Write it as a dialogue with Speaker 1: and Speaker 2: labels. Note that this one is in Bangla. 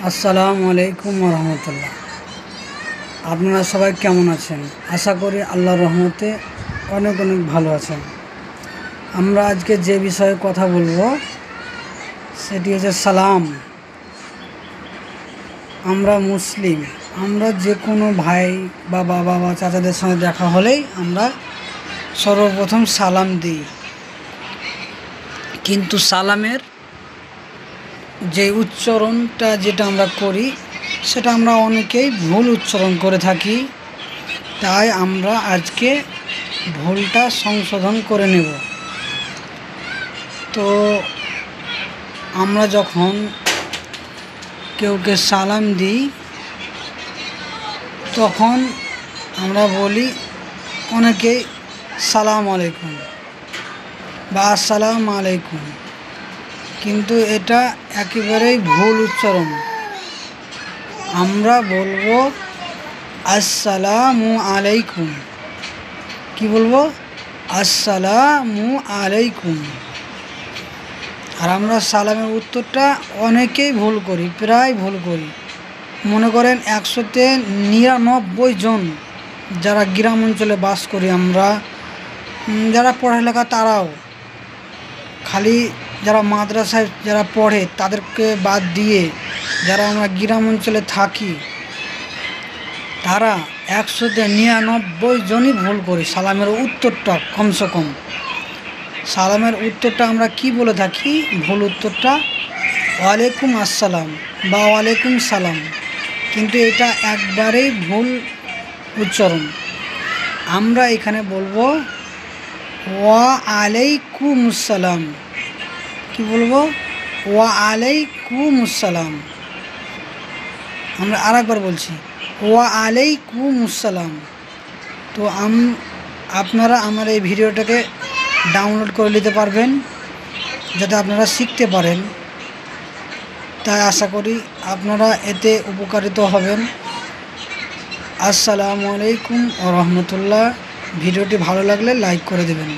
Speaker 1: আসসালামু আলাইকুম রহমতুল্লাহ। আপনারা সবাই কেমন আছেন? আশা করি আল্লাহর রহমতে অনেক অনেক ভালো আছেন। আমরা আজকে যে বিষয়ে কথা বলবো সেটি হচ্ছে সালাম। আমরা মুসলিম, আমরা যে কোনো ভাই বা বাবা বা চাচাদের সঙ্গে দেখা হলেই আমরা সর্বপ্রথম সালাম দিই। কিন্তু সালামের যে উচ্চারণটা যেটা আমরা করি সেটা আমরা অনেকেই ভুল উচ্চারণ করে থাকি। তাই আমরা আজকে ভুলটা সংশোধন করে নেব। তো আমরা যখন কেউকে সালাম দিই তখন আমরা বলি অনেকেই সালাম আলাইকুম বা আসসালামু আলাইকুম, কিন্তু এটা একেবারেই ভুল উচ্চারণ। আমরা বলবো আসসালামু আলাইকুম। কি বলবো? আসসালামু আলাইকুম। আর আমরা সালামের উত্তরটা অনেকেই ভুল করি, প্রায় ভুল করি। মনে করেন 100-তে 99 জন যারা গ্রাম অঞ্চলে বাস করি আমরা, যারা পড়ালেখা তারাও, খালি যারা মাদ্রাসায় যারা পড়ে তাদেরকে বাদ দিয়ে যারা আমরা গ্রাম অঞ্চলে থাকি তারা 100-তে 99 জনই ভুল করি সালামের উত্তরটা। কমসে কম সালামের উত্তরটা আমরা কি বলে থাকি? ভুল উত্তরটা ওয়ালাইকুম আসসালাম বা ওয়ালাইকুম সালাম, কিন্তু এটা একবারেই ভুল উচ্চারণ। আমরা এখানে বলবো ওয়া আলাইকুম আসসালাম। কি বলবো? ওয়া আলাইকুম আসসালাম। আমরা আরেকবার বলছি ওয়া আলাইকুম আসসালাম। তো আপনারা আমার এই ভিডিওটাকে ডাউনলোড করে নিতে পারবেন যাতে আপনারা শিখতে পারেন। তাই আশা করি আপনারা এতে উপকারিত হবেন। আসসালামু আলাইকুম ওয়া রাহমাতুল্লাহ। ভিডিওটি ভালো লাগলে লাইক করে দেবেন।